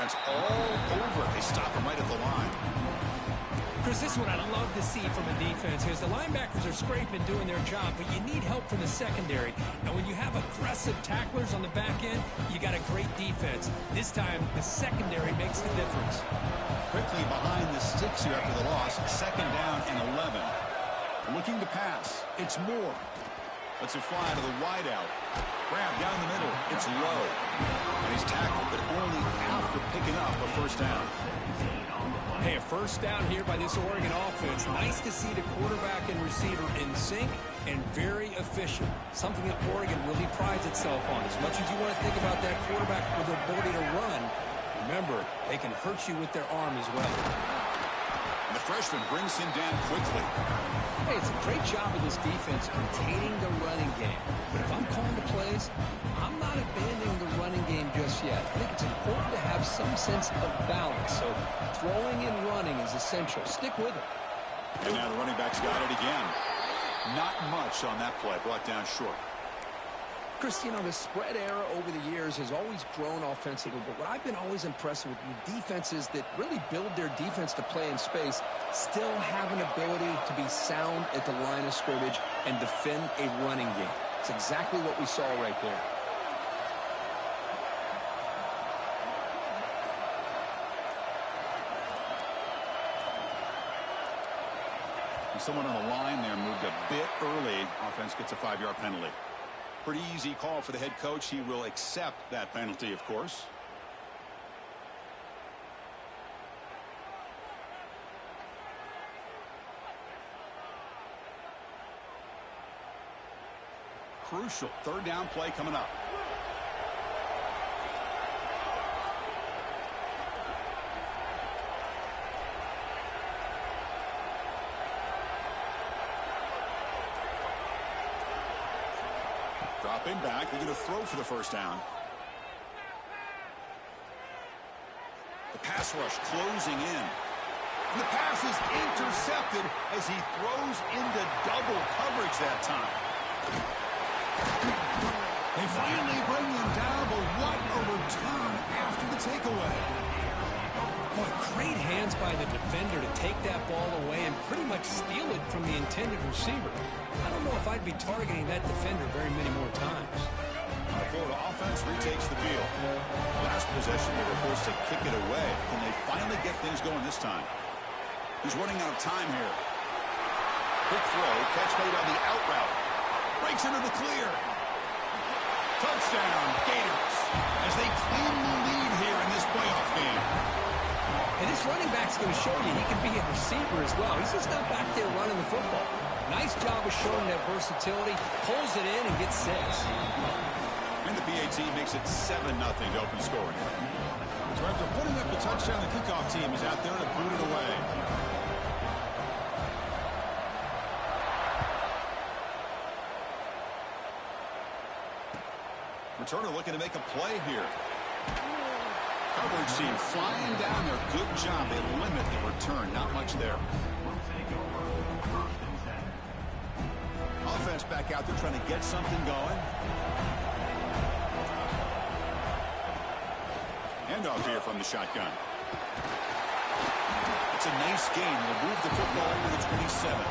defense all over. They stop him right at the line. Chris, this is what I love to see from a defense is the linebackers are scraping, doing their job, but you need help from the secondary. And when you have aggressive tacklers on the back end, you got a great defense. This time, the secondary makes the difference. Quickly behind the sticks here after the loss. 2nd down and 11. Looking to pass. It's Moore. Lets it fly to the wideout. Grab down the middle. It's low. And he's tackled, but only after picking up a first down. Hey, a first down here by this Oregon offense. Nice to see the quarterback and receiver in sync and very efficient. Something that Oregon really prides itself on. As much as you want to think about that quarterback with the ability to run, remember, they can hurt you with their arm as well. And the freshman brings him down quickly. Hey, it's a great job of this defense containing the running game. But if I'm calling the plays, I'm not abandoning the running game just yet. I think it's important to have some sense of balance. So throwing and running is essential. Stick with it. And now the running back's got it again. Not much on that play. Brought down short. Chris, you know, the spread era over the years has always grown offensively, but what I've been always impressed with defenses that really build their defense to play in space still have an ability to be sound at the line of scrimmage and defend a running game. It's exactly what we saw right there. And someone on the line there moved a bit early. Offense gets a 5-yard penalty. Pretty easy call for the head coach. He will accept that penalty, of course. Crucial 3rd down play coming up. Dropping back, they're going to throw for the first down. The pass rush closing in. And the pass is intercepted as he throws into double coverage that time. They finally bring him down, but what a return after the takeaway. Boy, great hands by the defender to take that ball away and pretty much steal it from the intended receiver. I don't know if I'd be targeting that defender very many more times. Florida offense retakes the field. Last possession, they were forced to kick it away. Can they finally get things going this time? He's running out of time here. Quick throw, catch made on the out route. Breaks into the clear. Touchdown, Gators, as they claim the lead here in this playoff game. And this running back's going to show you he can be a receiver as well. He's just not back there running the football. Nice job of showing that versatility. Pulls it in and gets 6. And the PAT makes it 7-0 to open scoring. So after putting up the touchdown, the kickoff team is out there to boot it away. Returner looking to make a play here. Coverage team flying down there. Good job. They limit the return. Not much there. Offense back out there trying to get something going. Handoff here from the shotgun. It's a nice gain. They'll move the football over the 27.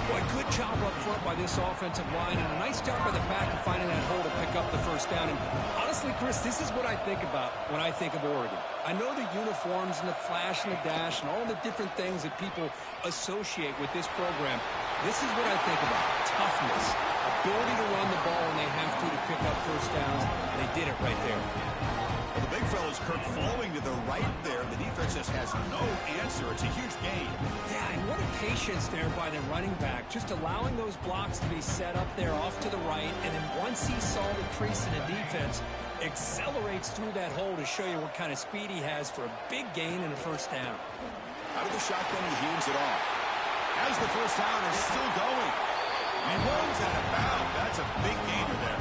Boy, good job up front by this offensive line, and a nice job by the back of finding that hole to pick up the first down. And honestly, Chris, this is what I think about when I think of Oregon. I know the uniforms and the flash and the dash and all the different things that people associate with this program. This is what I think about. Toughness, ability to run the ball when they have to pick up first downs, and they did it right there. Well, the big fella's Kirk flowing to the right there. The defense just has no answer. It's a huge gain. Yeah, and what a patience there by the running back, just allowing those blocks to be set up there off to the right, and then once he saw the crease in the defense, accelerates through that hole to show you what kind of speed he has for a big gain and a first down. Out of the shotgun, he hands it off. As the first down is still going. And he runs out of bounds. That's a big gainer there.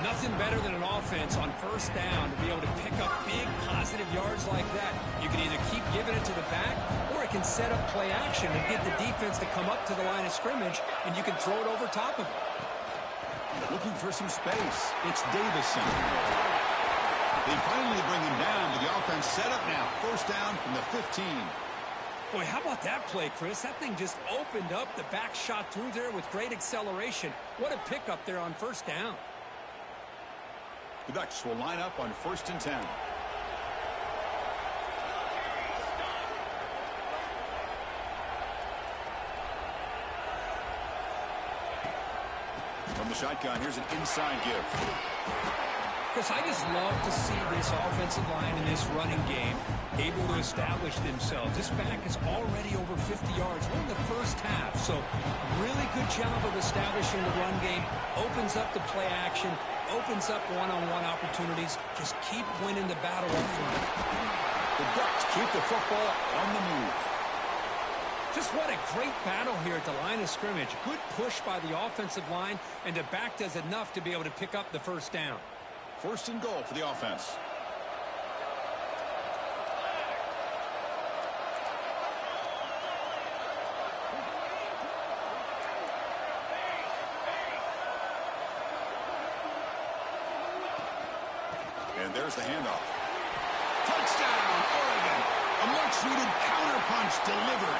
Nothing better than an offense on first down to be able to pick up big positive yards like that. You can either keep giving it to the back, or it can set up play action and get the defense to come up to the line of scrimmage, and you can throw it over top of it. Looking for some space. It's Davison. They finally bring him down to 15. Boy, how about that play, Chris? That thing just opened up. The back shot through there with great acceleration. What a pickup there on first down. The Ducks will line up on 1st and 10. From the shotgun, here's an inside give. Chris, I just love to see this offensive line in this running game able to establish themselves. This back is already over 50 yards. We're in the first half, so really good job of establishing the run game. Opens up the play action, opens up one-on-one opportunities. Just keep winning the battle up front. The Ducks keep the football on the move. Just what a great battle here at the line of scrimmage. Good push by the offensive line, and the back does enough to be able to pick up the first down. 1st and goal for the offense. And there's the handoff. Touchdown, Oregon! A much-needed counterpunch delivered.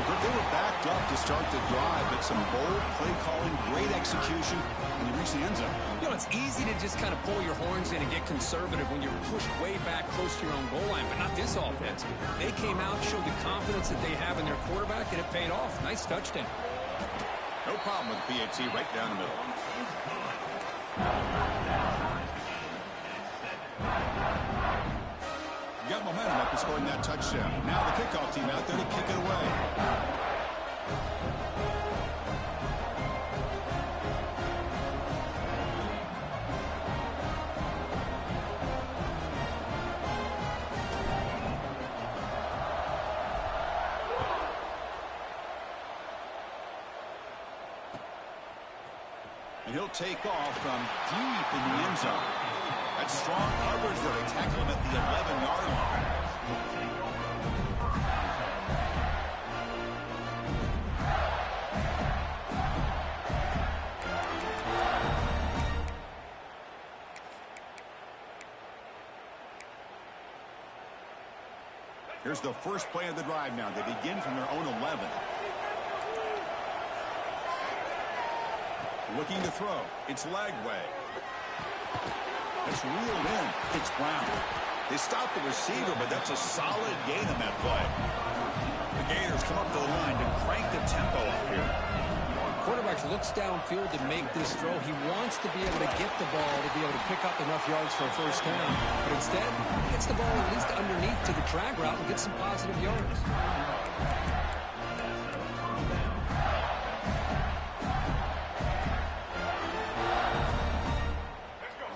They were backed up to start the drive, but some bold play calling, great execution, and they reached the end zone. You know, it's easy to just kind of pull your horns in and get conservative when you're pushed way back close to your own goal line, but not this offense. They came out, showed the confidence that they have in their quarterback, and it paid off. Nice touchdown. No problem with the PAT right down the middle. Got momentum after scoring that touchdown. Now the kickoff team out there to kick it away. And he'll take off from deep in the end zone. That's strong coverage there. They tackle him at the 11-yard line. Here's the first play of the drive now. They begin from their own 11. Looking to throw. It's Lagway. It's reeled in. It's Brown. They stop the receiver, but that's a solid gain on that play. The Gators come up to the line to crank the tempo up here. Quarterback looks downfield to make this throw. He wants to be able to get the ball to be able to pick up enough yards for a first down. But instead, he gets the ball at least underneath to the drag route and gets some positive yards.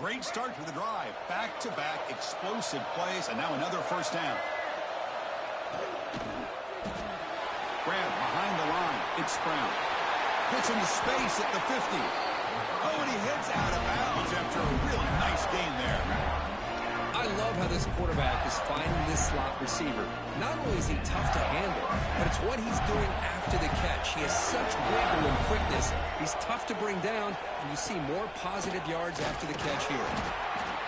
Great start to the drive. Back-to-back explosive plays, and now another first down. Grab behind the line. It's Brown. Gets into space at the 50. Oh, and he hits out of bounds after a really nice gain there. I love how this quarterback is finding this slot receiver. Not only is he tough to handle, but it's what he's doing after the catch. He has such wiggle and quickness. He's tough to bring down, and you see more positive yards after the catch here.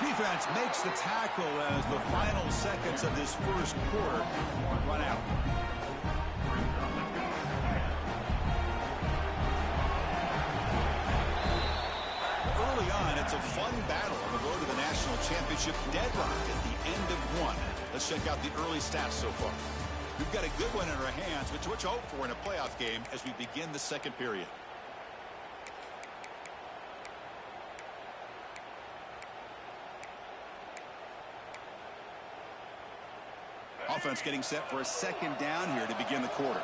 Defense makes the tackle as the final seconds of this first quarter run out. Early on, it's a fun battle on the road to the national championship, deadlocked at the end of one. Let's check out the early stats so far. We've got a good one in our hands, which what you hope for in a playoff game as we begin the second period. Offense getting set for a second down here to begin the quarter.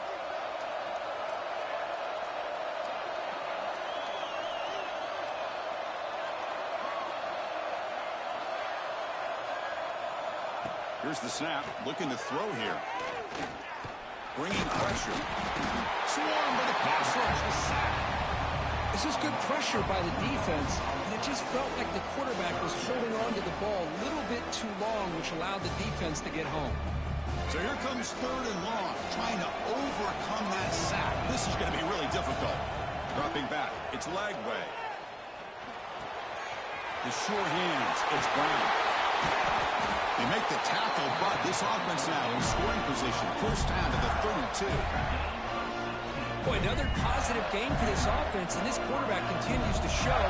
Here's the snap, looking to throw here. Bringing pressure. Swarm by the pass rush, the sack. This is good pressure by the defense, and it just felt like the quarterback was holding on to the ball a little bit too long, which allowed the defense to get home. So here comes 3rd and long, trying to overcome that sack. This is going to be really difficult. Dropping back, it's Lagway. The sure hands, it's Brown. They make the tackle, but this offense now in scoring position. First down to the 32. Boy, another positive game for this offense, and this quarterback continues to show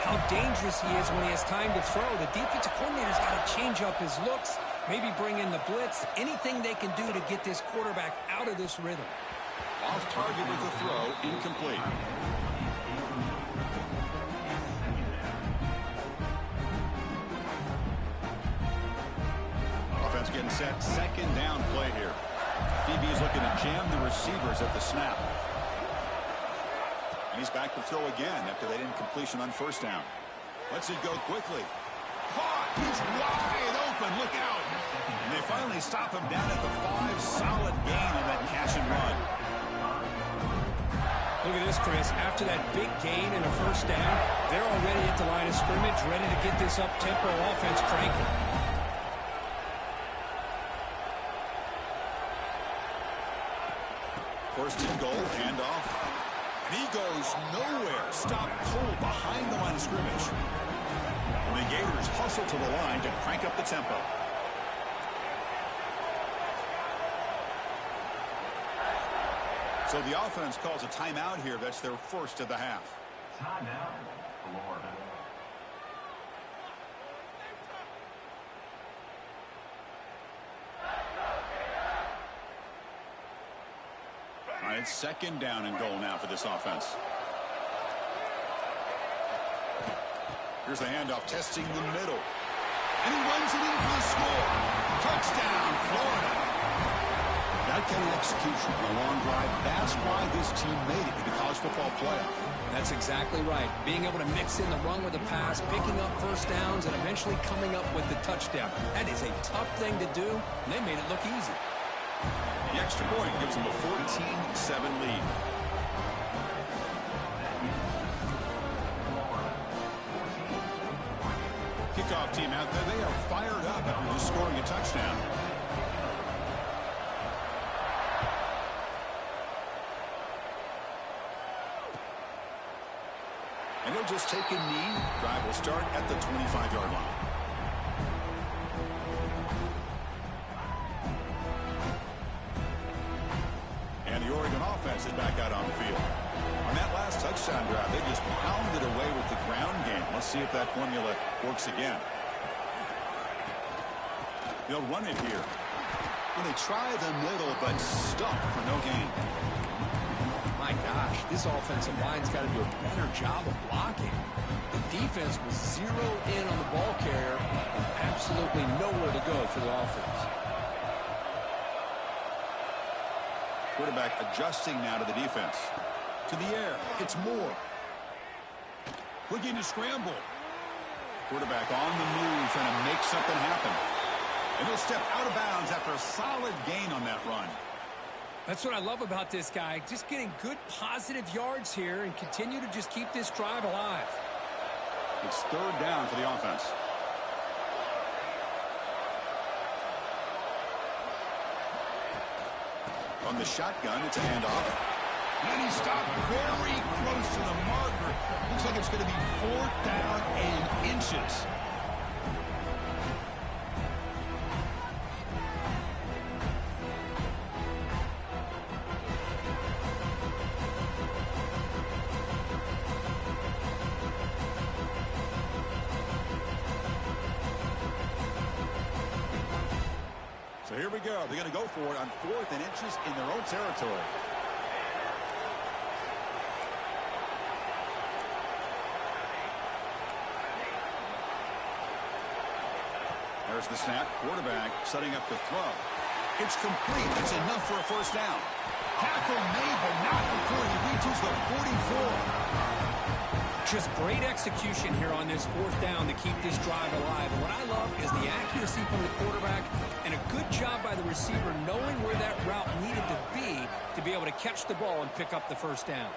how dangerous he is when he has time to throw. The defensive coordinator's got to change up his looks, maybe bring in the blitz, anything they can do to get this quarterback out of this rhythm. Off target with the throw, incomplete. Offense getting set, second down play here. DB is looking to jam the receivers at the snap. And he's back to throw again after that incompletion on first down. Lets it go quickly. Caught! He's wide open. Look out! And they finally stop him down at the 5. Solid gain on that catch and run. Look at this, Chris. After that big gain and a first down, they're already at the line of scrimmage, ready to get this up-tempo offense cranking. First and goal, handoff. And he goes nowhere. Stop cold behind the line of scrimmage. And the Gators hustle to the line to crank up the tempo. So the offense calls a timeout here. That's their first of the half. Timeout, Florida. All right, it's second down and goal now for this offense. Here's the handoff, testing the middle. And he runs it in for the score. Touchdown, Florida. That kind of execution on a long drive, that's why this team made it to the college football playoff. That's exactly right. Being able to mix in the run with the pass, picking up first downs, and eventually coming up with the touchdown. That is a tough thing to do, and they made it look easy. The extra point gives them a 14-7 lead. Kickoff team out there, they are fired up after just scoring a touchdown. And they'll just take a knee. Drive will start at the 25-yard line. And the Oregon offense is back out on the field. On that last touchdown drive, they just pounded away with the ground game. Let's see if that formula works again. They'll run it here. Well, they try the middle, but stuffed for no gain. My gosh, this offensive line's got to do a better job of blocking. The defense was zeroed in on the ball carrier and absolutely nowhere to go for the offense. Quarterback adjusting now to the defense. To the air. It's Moore. Looking to scramble. Quarterback on the move, trying to make something happen. And he'll step out of bounds after a solid gain on that run. That's what I love about this guy. Just getting good positive yards here and continue to just keep this drive alive. It's third down for the offense. On the shotgun, it's a handoff. And he stopped very close to the marker. Looks like it's going to be fourth down and inches. So here we go. They're going to go for it on 4th and inches in their own territory. There's the snap. Quarterback setting up the throw. It's complete. It's enough for a first down. Tackle made, but not before he reaches the 44. Just great execution here on this fourth down to keep this drive alive. And what I love is the accuracy from the quarterback and a good job by the receiver knowing where that route needed to be able to catch the ball and pick up the first down.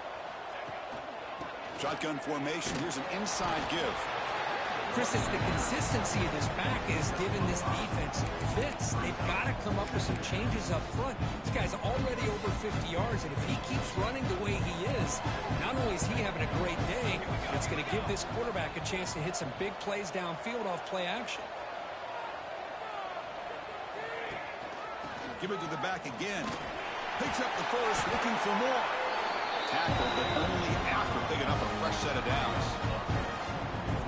Shotgun formation. Here's an inside give. Chris, it's the consistency of this back is giving this defense fits. They've got to come up with some changes up front. This guy's already over 50 yards, and if he keeps running the way he is, not only is he having a great day, but it's going to give this quarterback a chance to hit some big plays downfield off play action. Give it to the back again. Picks up the first, looking for more. Tackle, but only after picking up a fresh set of downs.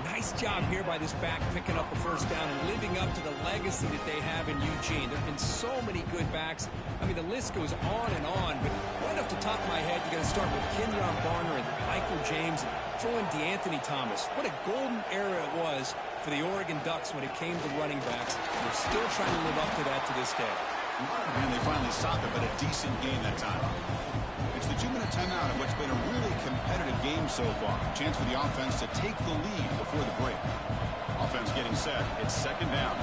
Nice job here by this back picking up a first down and living up to the legacy that they have in Eugene. There have been so many good backs. I mean, the list goes on and on, but right off the top of my head, you got to start with Kenyon Barner and Michael James and throw in DeAnthony Thomas. What a golden era it was for the Oregon Ducks when it came to running backs. They're still trying to live up to that to this day. And they finally stopped it, but a decent game that time. It's the 2-minute timeout in what's been a really competitive game so far. Chance for the offense to take the lead before the break. Offense getting set. It's second down.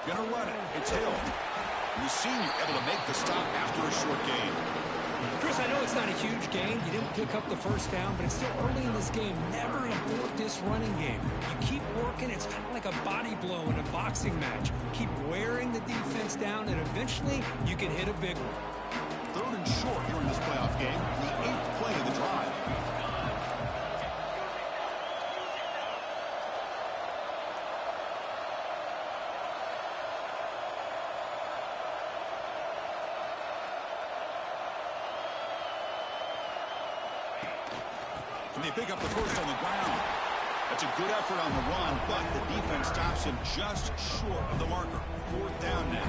Gonna run it. It's Hill. The senior able to make the stop after a short gain. Chris, I know it's not a huge gain. You didn't pick up the first down, but it's still early in this game. Never abort this running game. You keep working. It's kind of like a body blow in a boxing match. Keep wearing the defense down, and eventually you can hit a big one. Third and short here in this playoff game. The 8th play of the drive. And they pick up the first on the ground. That's a good effort on the run, but the defense stops him just short of the marker. Fourth down now.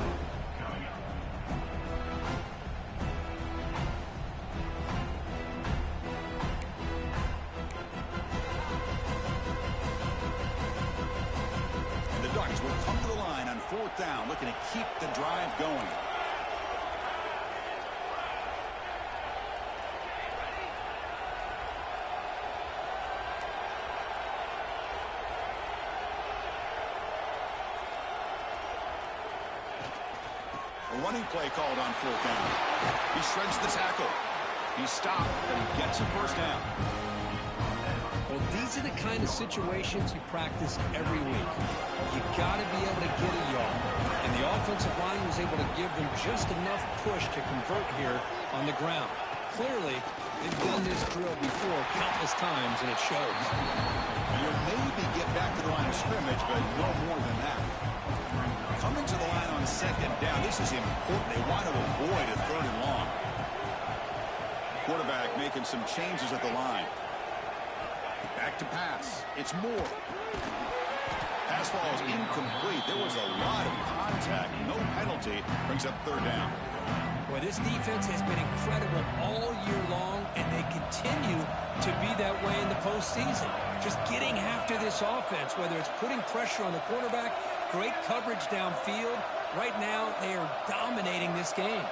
And the Ducks will come to the line on fourth down, looking to keep the drive going. Running play called on fourth down. He shreds the tackle. He stopped, and he gets a first down. Well, these are the kind of situations you practice every week. You got to be able to get a yard. And the offensive line was able to give them just enough push to convert here on the ground. Clearly, they've done this drill before countless times, and it shows. You'll maybe get back to the line of scrimmage, but no more than that. Coming to the line on second down, this is important. They want to avoid a third and long. Quarterback making some changes at the line. Back to pass. It's Moore. Pass falls incomplete. There was a lot of contact. No penalty. Brings up third down. Boy, this defense has been incredible all year long, and they continue to be that way in the postseason. Just getting after this offense, whether it's putting pressure on the quarterback, great coverage downfield. Right now, they are dominating this game.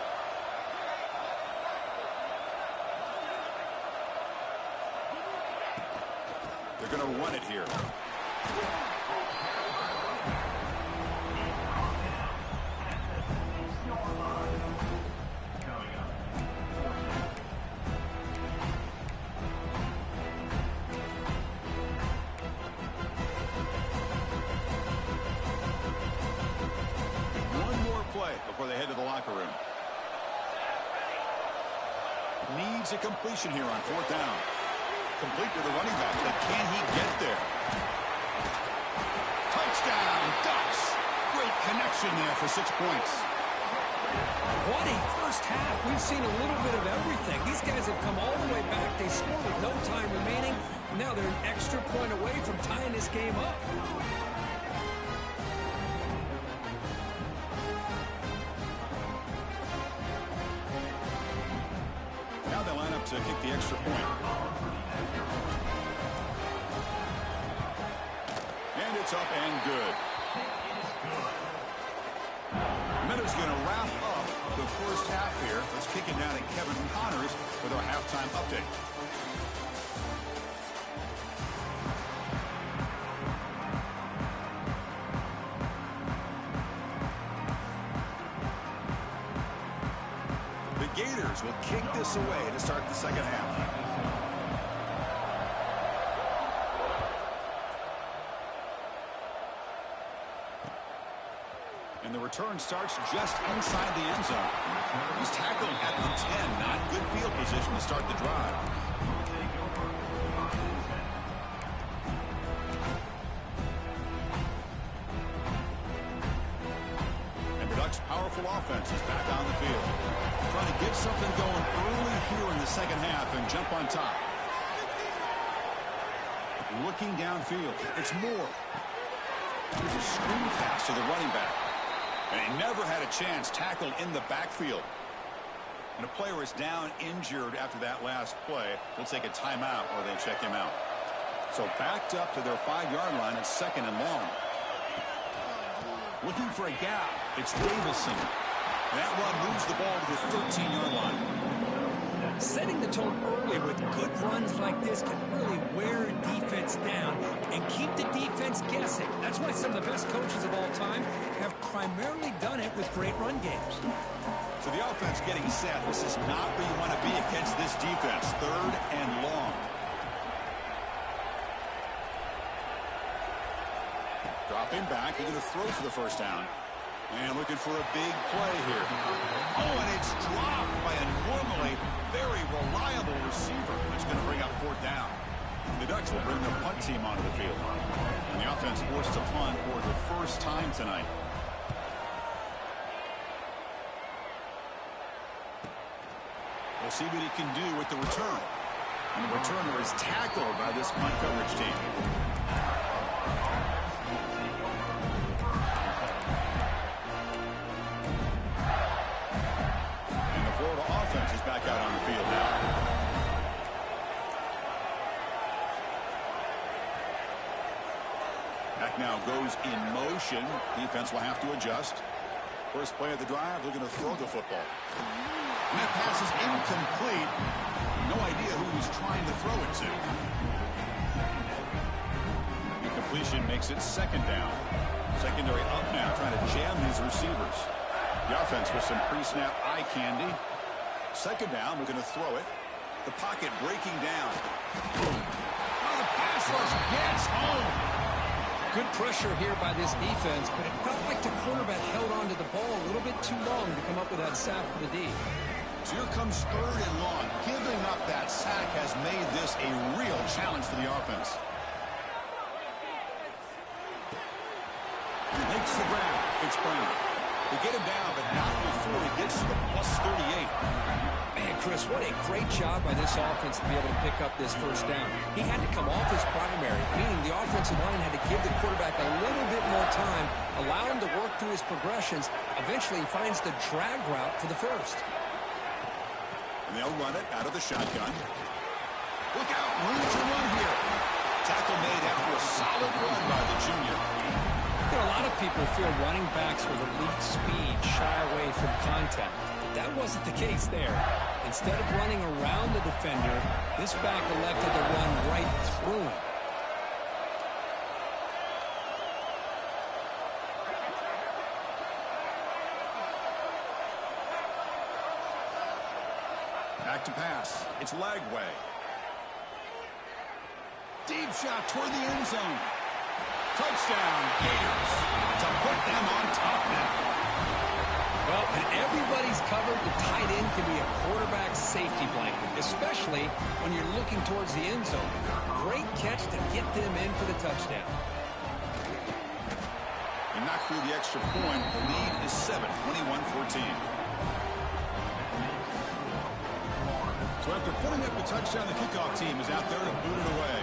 They're going to run it here. Before they head to the locker room. Needs a completion here on fourth down. Complete to the running back, but can he get there? Touchdown, Ducks! Great connection there for 6 points. What a first half. We've seen a little bit of everything. These guys have come all the way back. They scored with no time remaining. Now they're an extra point away from tying this game up. To kick the extra point. And it's up and good. Miller's going to wrap up the first half here. Let's kick it down to Kevin Connors with our halftime update. Gators will kick this away to start the second half. And the return starts just inside the end zone. He's tackled at the 10. Not good field position to start the drive. here in the second half and jump on top. Looking downfield. It's Moore. Here's a screen pass to the running back. And he never had a chance, tackled in the backfield. And a player is down injured after that last play. They'll take a timeout or they check him out. So backed up to their 5-yard line. It's 2nd and long. Looking for a gap. It's Davison. That one moves the ball to the 13-yard line. Setting the tone early with good runs like this can really wear a defense down and keep the defense guessing. That's why some of the best coaches of all time have primarily done it with great run games. So the offense getting set. This is not where you want to be against this defense. 3rd and long. Dropping back. He's going to throw for the first down. And looking for a big play here. Oh, and it's dropped by a normally very reliable receiver. It's going to bring up 4th down. The Ducks will bring their punt team onto the field. And the offense forced to punt for the first time tonight. We'll see what he can do with the return. And the returner is tackled by this punt coverage team. Is back out on the field now. Back now goes in motion. Defense will have to adjust. First play of the drive, they're going to throw the football. And that pass is incomplete. No idea who he's trying to throw it to. Incompletion makes it 2nd down. Secondary up now, trying to jam these receivers. The offense with some pre-snap eye candy. 2nd down, we're going to throw it. The pocket breaking down. Boom. Oh, the pass rush gets home. Good pressure here by this defense, but it felt like the quarterback held on to the ball a little bit too long to come up with that sack for the D. So here comes 3rd and long. Giving up that sack has made this a real challenge for the offense. He makes the grab. It's Brown. They get him down, but not before he gets to the plus 38. Man, Chris, what a great job by this offense to be able to pick up this first down. He had to come off his primary, meaning the offensive line had to give the quarterback a little bit more time, allow him to work through his progressions. Eventually, he finds the drag route for the first. And they'll run it out of the shotgun. Look out, room to run here. Tackle made after a solid run by the junior. You know, a lot of people feel running backs with elite speed shy away from contact. But that wasn't the case there. Instead of running around the defender, this back elected to run right through him. Back to pass. It's Lagway. Deep shot toward the end zone. Touchdown, Gators, to put them on top now. Well, when everybody's covered, the tight end can be a quarterback's safety blanket, especially when you're looking towards the end zone. Great catch to get them in for the touchdown. And knock through the extra point. The lead is 7, 21-14. So after putting up the touchdown, the kickoff team is out there to boot it away.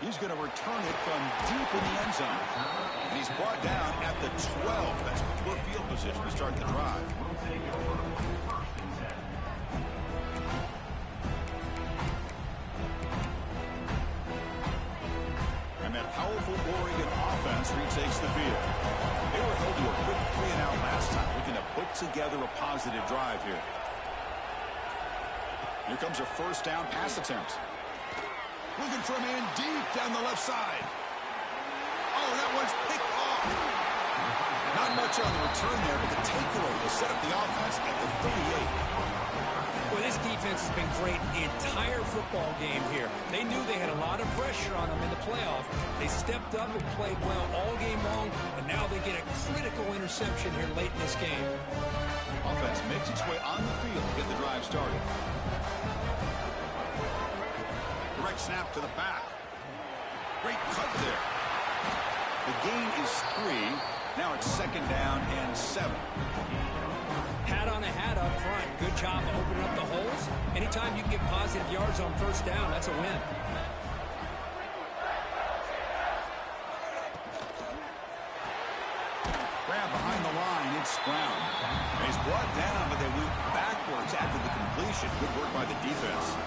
He's going to return it from deep in the end zone. And he's brought down at the 12. That's poor field position to start the drive. And that powerful Oregon offense retakes the field. They were held to a quick 3-and-out last time, looking to put together a positive drive here. Here comes a first down pass attempt. Looking for a man deep down the left side. Oh, that one's picked off. Not much on the return there, but the takeaway will set up the offense at the 38. Well, this defense has been great the entire football game here. They knew they had a lot of pressure on them in the playoff. They stepped up and played well all game long, and now they get a critical interception here late in this game. Offense makes its way on the field to get the drive started. Direct snap to the back. Great cut there. The gain is 3. Now it's 2nd down and 7. Hat on a hat up front. Good job opening up the holes. Anytime you can get positive yards on 1st down, that's a win. Grab behind the line. It's Brown. He's brought down, but they went backwards after the completion. Good work by the defense.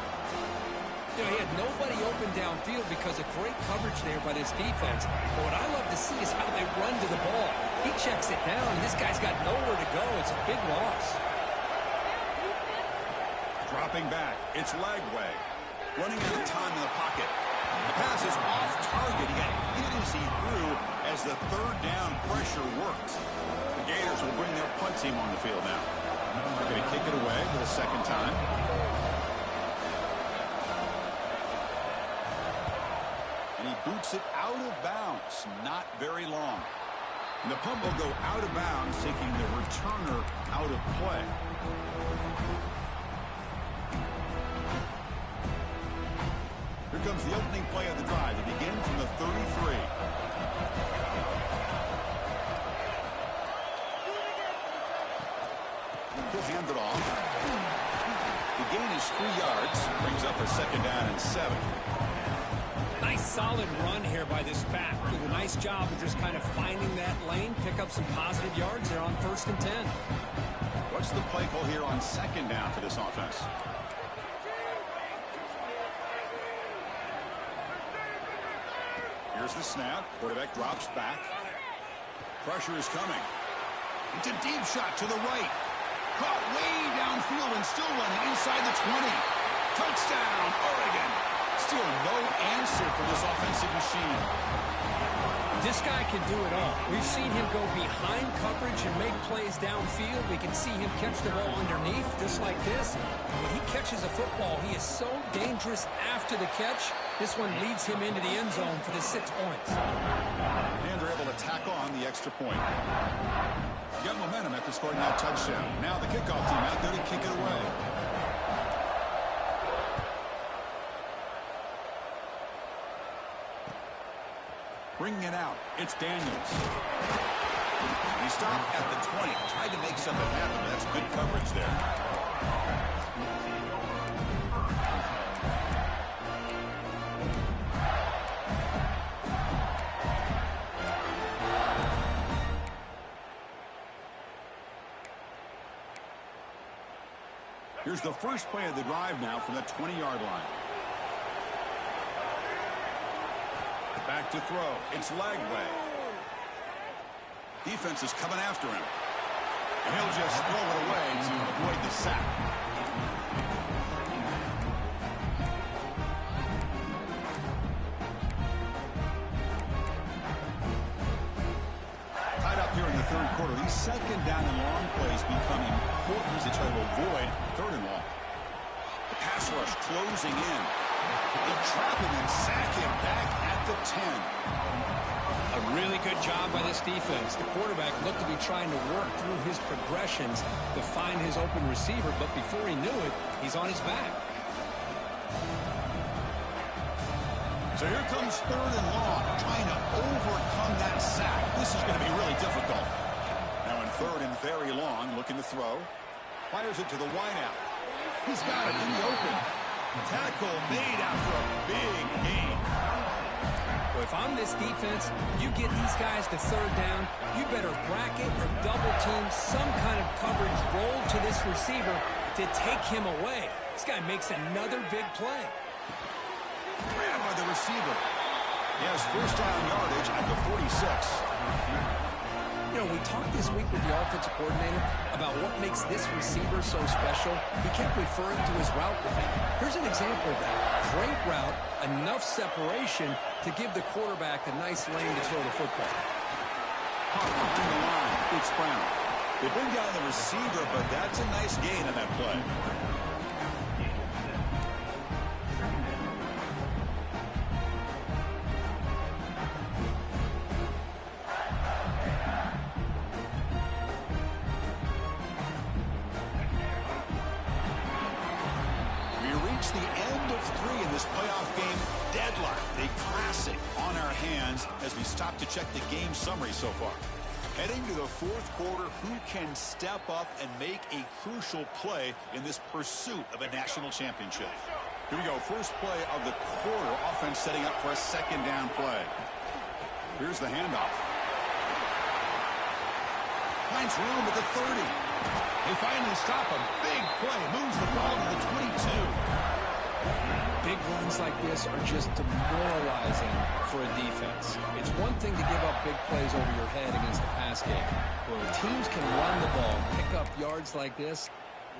You know, he had nobody open downfield because of great coverage there by this defense. But what I love to see is how they run to the ball. He checks it down, and this guy's got nowhere to go. It's a big loss. Dropping back. It's Lagway. Running out of time in the pocket. The pass is off target. He got hit as he threw as the 3rd down pressure worked. The Gators will bring their punt team on the field now. They're going to kick it away for the 2nd time. And he boots it out of bounds. Not very long. And the punt will go out of bounds, taking the returner out of play. Here comes the opening play of the drive. They begin from the 33. He'll hand it off. The gain is 3 yards. Brings up a 2nd down and 7. Nice solid run here by this back. Did a nice job of just kind of finding that lane, pick up some positive yards there on 1st and 10. What's the play call here on 2nd down for this offense? Here's the snap. Quarterback drops back. Pressure is coming. It's a deep shot to the right. Caught way downfield and still running inside the 20. Touchdown, Oregon. Still no answer for this offensive machine. This guy can do it all. We've seen him go behind coverage and make plays downfield. We can see him catch the ball underneath, just like this. When he catches a football, he is so dangerous after the catch. This one leads him into the end zone for the 6 points. And they're able to tack on the extra point. Got momentum after scoring that touchdown. Now the kickoff team out there to kick it away. Bringing it out. It's Daniels. He stopped at the 20. Tried to make something happen, but that's good coverage there. Here's the first play of the drive now from the 20-yard line. Back to throw. It's Lagway. Defense is coming after him. And he'll just throw it away to avoid the sack. Tied up here in the 3rd quarter. These 2nd down and long plays become important as they try to avoid 3rd and long. The pass rush closing in. They trap him and sack him back at the 10. A really good job by this defense. The quarterback looked to be trying to work through his progressions to find his open receiver, but before he knew it, he's on his back. So here comes 3rd and long, trying to overcome that sack. This is going to be really difficult. Now in 3rd and very long, looking to throw. Fires it to the wideout. He's got it in the open. Tackle made after a big gain. Well, if I'm this defense, you get these guys to 3rd down, you better bracket or double team some kind of coverage roll to this receiver to take him away. This guy makes another big play. Grabbed by the receiver. He has 1st down yardage at the 46. You know, we talked this week with the offensive coordinator about what makes this receiver so special. He kept referring to his route running. Here's an example of that. Great route, enough separation to give the quarterback a nice lane to throw the football. Caught behind the line. It's Brown. They bring down the receiver, but that's a nice gain on that play. The end end of 3 in this playoff game. Deadlock, a classic on our hands as we stop to check the game summary so far. Heading to the fourth quarter, who can step up and make a crucial play in this pursuit of a national championship? Here we go. First play of the quarter. Offense setting up for a second down play. Here's the handoff. Finds room at the 30. They finally stop a big play. Moves the ball to the 22. Big runs like this are just demoralizing for a defense. It's one thing to give up big plays over your head against the pass game. When teams can run the ball, pick up yards like this,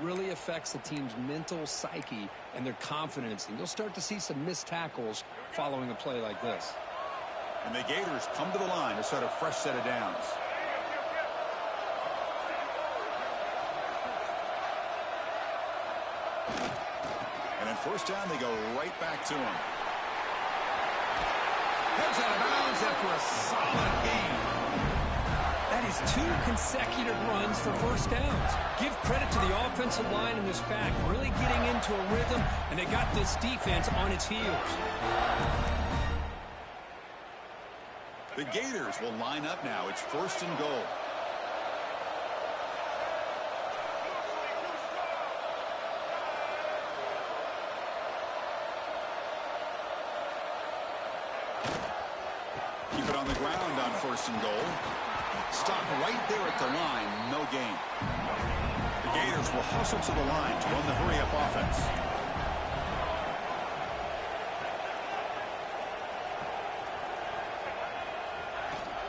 really affects the team's mental psyche and their confidence. And you'll start to see some missed tackles following a play like this. And the Gators come to the line to start a fresh set of downs. And then first down, they go right back to him. Heads out of bounds after a solid gain. That is 2 consecutive runs for first downs. Give credit to the offensive line in this back, really getting into a rhythm, and they got this defense on its heels. The Gators will line up now. It's first and goal. Keep it on the ground on first and goal. Stop right there at the line. No gain. The Gators will hustle to the line to run the hurry-up offense.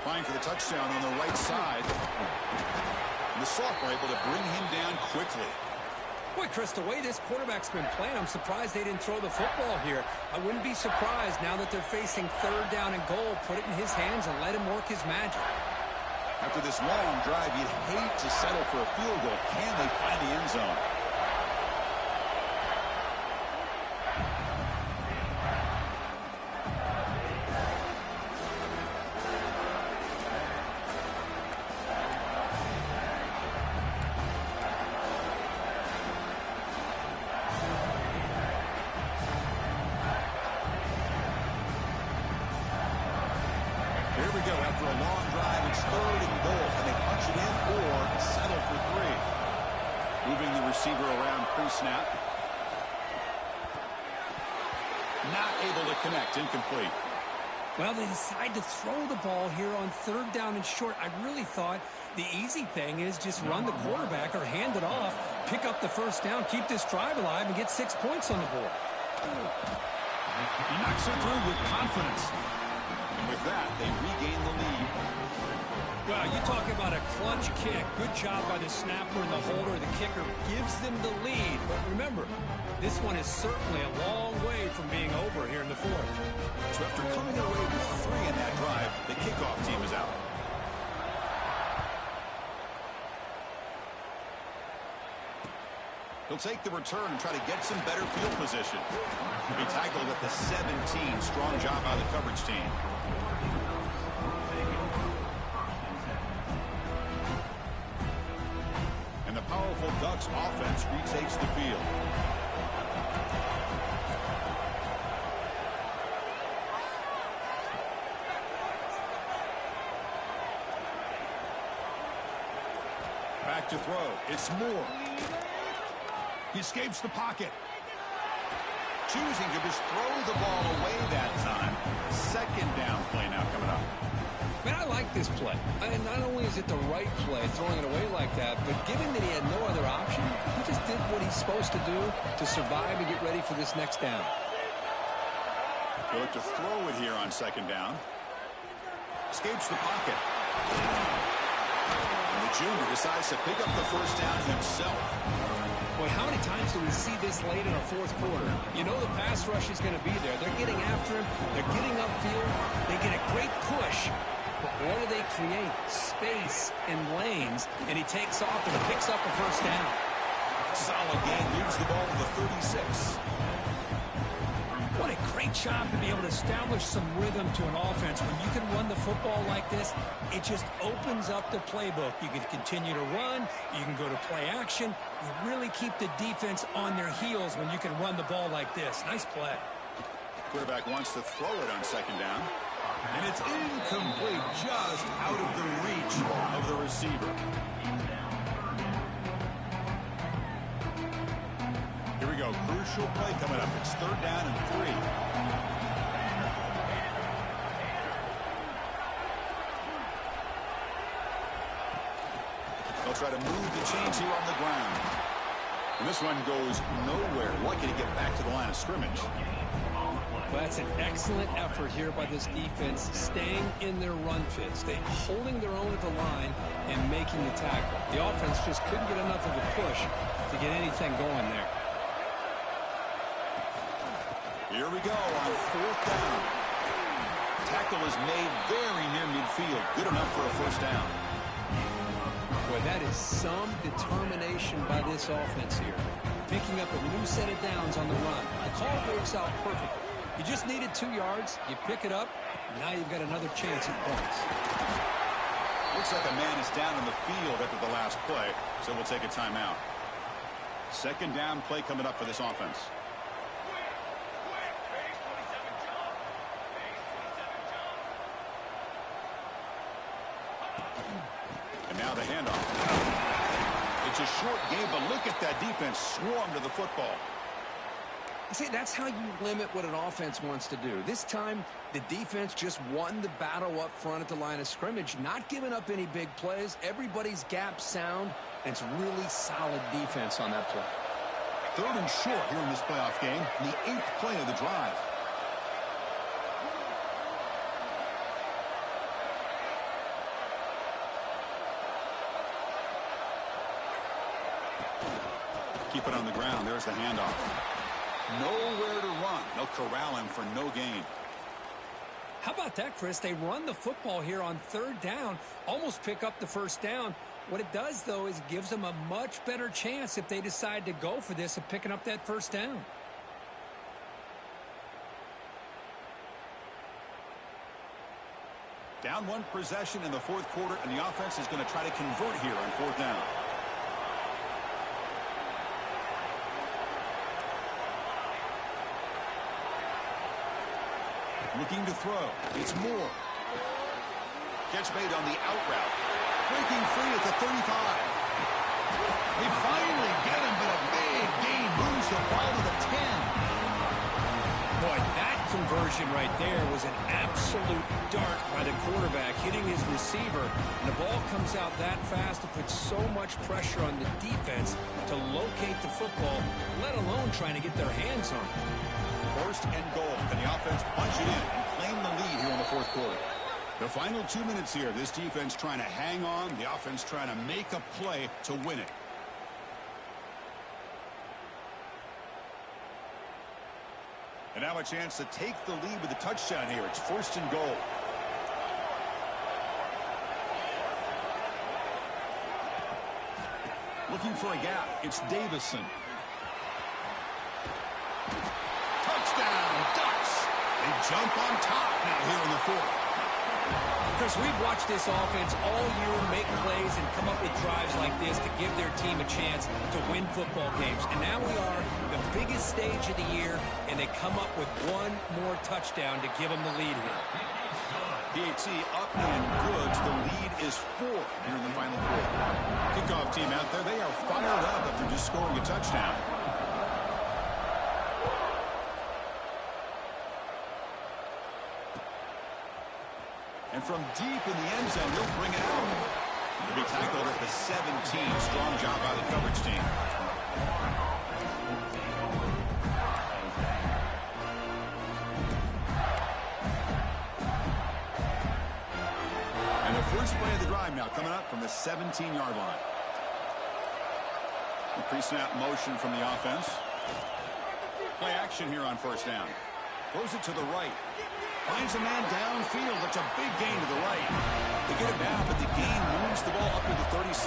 Flying for the touchdown on the right side. And the Sophomore able to bring him down quickly. Boy, Chris, the way this quarterback's been playing, I'm surprised they didn't throw the football here. I wouldn't be surprised now that they're facing third down and goal. Put it in his hands and let him work his magic. After this long drive, you'd hate to settle for a field goal. Can they find the end zone? Here we go. After a long drive, it's third and goal. Can they punch it in or settle for 3? Moving the receiver around pre-snap. Not able to connect. Incomplete. Well, they decide to throw the ball here on third down and short. I really thought the easy thing is just run the quarterback or hand it off, pick up the first down, keep this drive alive, and get 6 points on the board. He knocks it through with confidence. And with that, they regain the lead. Well, you talk about a clutch kick. Good job by the snapper and the holder. The kicker gives them the lead. But remember, this one is certainly a long way from being over here in the fourth. So after coming away with 3 in that drive, the kickoff team is out. He'll take the return and try to get some better field position. He'll be tackled at the 17. Strong job by the coverage team. And the powerful Ducks offense retakes the field. Back to throw. It's Moore. He escapes the pocket. Choosing to just throw the ball away that time. Second down play now coming up. Man, I like this play. And not only is it the right play, throwing it away like that, but given that he had no other option, he just did what he's supposed to do to survive and get ready for this next down. He'll look to throw it here on second down. Escapes the pocket. And the junior decides to pick up the first down himself. Boy, how many times do we see this late in a fourth quarter? You know the pass rush is going to be there. They're getting after him. They're getting upfield. They get a great push. But what do they create? Space and lanes. And he takes off and picks up a first down. Solid gain. Moves the ball to the 36. What a great job to be able to establish some rhythm to an offense. When you can run the football like this, it just opens up the playbook. You can continue to run. You can go to play action. You really keep the defense on their heels when you can run the ball like this. Nice play. Quarterback wants to throw it on second down. And it's incomplete, just out of the reach of the receiver. Here we go. Crucial play coming up. It's third down and 3. They'll try to move the chains here on the ground. And this one goes nowhere. Lucky to get back to the line of scrimmage. Well, that's an excellent effort here by this defense, staying in their run fit, holding their own at the line and making the tackle. The offense just couldn't get enough of a push to get anything going there. Here we go on fourth down. Tackle is made very near midfield. Good enough for a first down. Boy, that is some determination by this offense here. Picking up a new set of downs on the run. The call works out perfectly. You just needed 2 yards. You pick it up. Now you've got another chance at points. Looks like a man is down in the field after the last play, so we'll take a timeout. Second down play coming up for this offense. And now the handoff. It's a short game, but look at that defense swarm to the football. See, that's how you limit what an offense wants to do. This time, the defense just won the battle up front at the line of scrimmage, not giving up any big plays. Everybody's gap sound, and it's really solid defense on that play. Third and short here in this playoff game, the 8th play of the drive. Keep it on the ground. There's the handoff. Nowhere to run. They'll corral him for no gain. How about that, Chris? They run the football here on third down, almost pick up the first down. What it does, though, is it gives them a much better chance if they decide to go for this of picking up that first down. Down one possession in the fourth quarter, and the offense is going to try to convert here on fourth down. Looking to throw. It's Moore. Catch made on the out route. Breaking free at the 35. They finally get him, but a big gain moves the ball to the 10. Boy, that conversion right there was an absolute dart by the quarterback, hitting his receiver. And the ball comes out that fast to put so much pressure on the defense to locate the football, let alone trying to get their hands on it. First and goal. Can the offense punch it in and claim the lead here in the fourth quarter? The final 2 minutes here. This defense trying to hang on. The offense trying to make a play to win it. And now a chance to take the lead with a touchdown here. It's first and goal. Looking for a gap. It's Davison. Touchdown, Ducks. They jump on top now here in the fourth. Chris, we've watched this offense all year make plays and come up with drives like this to give their team a chance to win football games. And now we are the biggest stage of the year, and they come up with one more touchdown to give them the lead here. PAT up and good. The lead is 4 here in the final quarter. Kickoff team out there. They are fired up after just scoring a touchdown. And from deep in the end zone, he'll bring it out. He'll be tackled at the 17. Strong job by the coverage team. And the first play of the drive now coming up from the 17-yard line. A pre-snap motion from the offense. Play action here on first down. Throws it to the right. Finds a man downfield. That's a big gain to the right. They get it down, but the gain moves the ball up to the 36.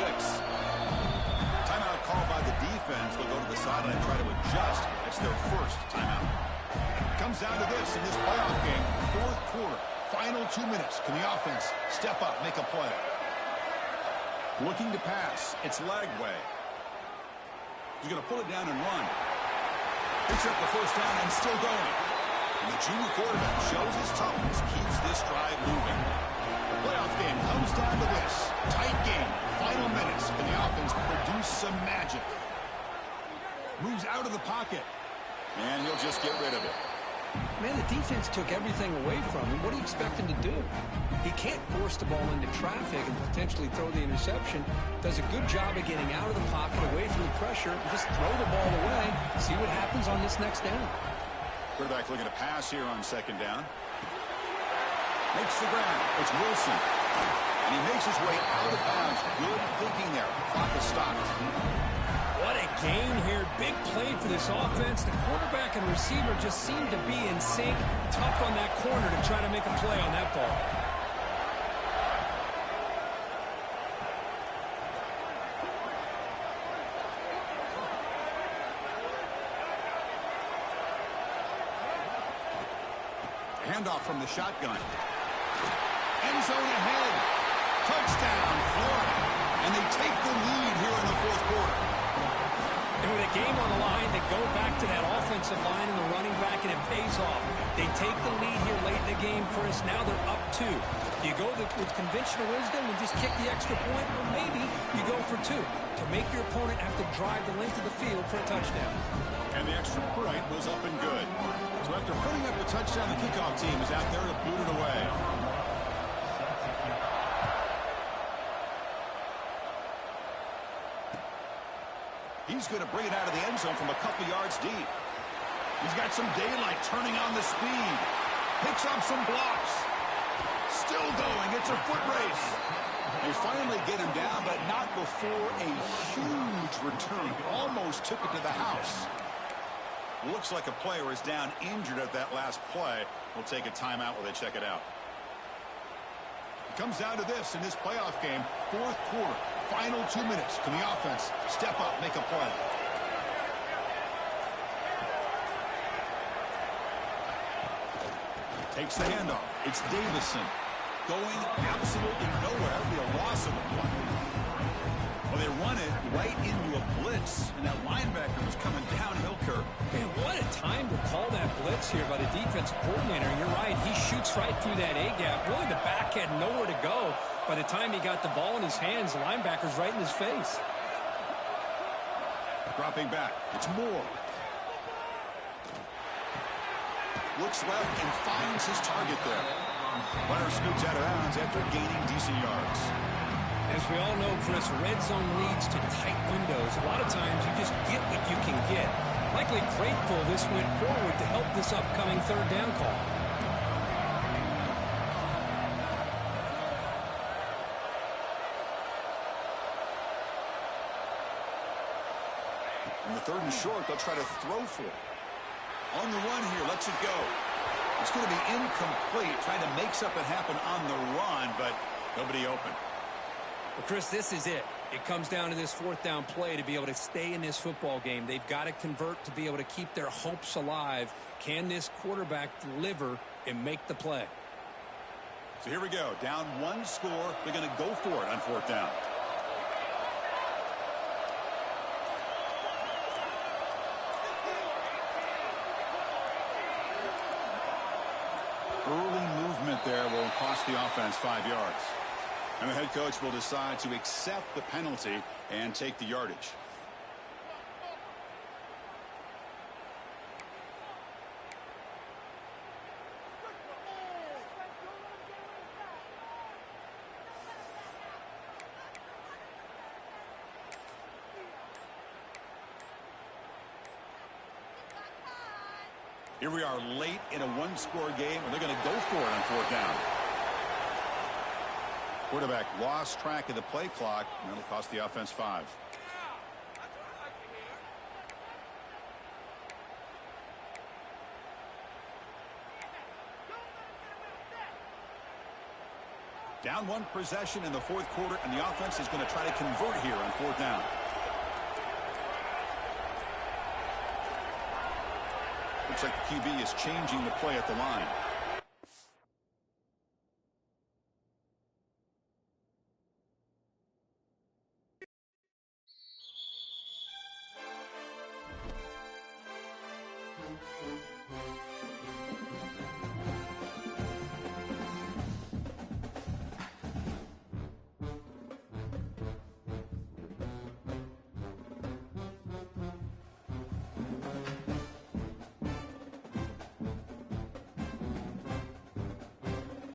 Timeout called by the defense. They'll go to the sideline and try to adjust. It's their first timeout. Comes down to this in this playoff game. Fourth quarter, final 2 minutes. Can the offense step up, make a play? Looking to pass. It's Lagway. He's going to pull it down and run. Picks up the first down and still going. And the junior quarterback shows his toughness, keeps this drive moving. The playoff game comes down to this. Tight game, final minutes. Can the offense produce some magic? Moves out of the pocket. And he'll just get rid of it. Man, the defense took everything away from him. What do you expect him to do? He can't force the ball into traffic and potentially throw the interception. Does a good job of getting out of the pocket, away from the pressure, and just throw the ball away. See what happens on this next down. Quarterback looking to pass here on second down. Makes the grab. It's Wilson. And he makes his way out of bounds. Good thinking there. Clock is stopped. What a gain here. Big play for this offense. The quarterback and receiver just seem to be in sync. Tough on that corner to try to make a play on that ball. Handoff from the shotgun. End zone ahead. Touchdown, Florida. And they take the lead here in the fourth quarter. And with a game on the line, they go back to that offensive line and the running back, and it pays off. They take the lead here late in the game, Chris. Now they're up 2. Do you go with conventional wisdom and just kick the extra point? Or maybe you go for 2 to make your opponent have to drive the length of the field for a touchdown. And the extra point was up and good. So after putting up the touchdown, the kickoff team is out there to boot it away. He's going to bring it out of the end zone from a couple yards deep. He's got some daylight turning on the speed. Picks up some blocks. Still going. It's a foot race. They finally get him down, but not before a huge return. Almost took it to the house. Looks like a player is down injured at that last play. We'll take a timeout while they check it out. It comes down to this in this playoff game. Fourth quarter, final 2 minutes. Can the offense step up, make a play? Takes the handoff. It's Davison. Going absolutely nowhere. It'll be a loss of the play. Well, they run it right into a blitz, and that linebacker was coming downhill curve. Man, what a time to call that blitz here by the defensive coordinator. And you're right, he shoots right through that A-gap. Really, the back had nowhere to go. By the time he got the ball in his hands, the linebacker's right in his face. Dropping back. It's Moore. Looks left and finds his target there. Runner scoots out of bounds after gaining decent yards. As we all know, Chris, red zone leads to tight windows. A lot of times you just get what you can get. Likely grateful this went forward to help this upcoming third down call. On the third and short, they'll try to throw for it. On the run here, lets it go. It's going to be incomplete, trying to make something happen on the run, but nobody open. Well, Chris, this is it. It comes down to this fourth down play to be able to stay in this football game. They've got to convert to be able to keep their hopes alive. Can this quarterback deliver and make the play? So here we go. Down 1 score. They're going to go for it on fourth down. Early movement there will cost the offense 5 yards. And the head coach will decide to accept the penalty and take the yardage. Here we are late in a 1-score game, and they're going to go for it on fourth down. Quarterback lost track of the play clock, and that'll cost the offense 5. Down 1 possession in the fourth quarter, and the offense is going to try to convert here on fourth down. Looks like the QB is changing the play at the line.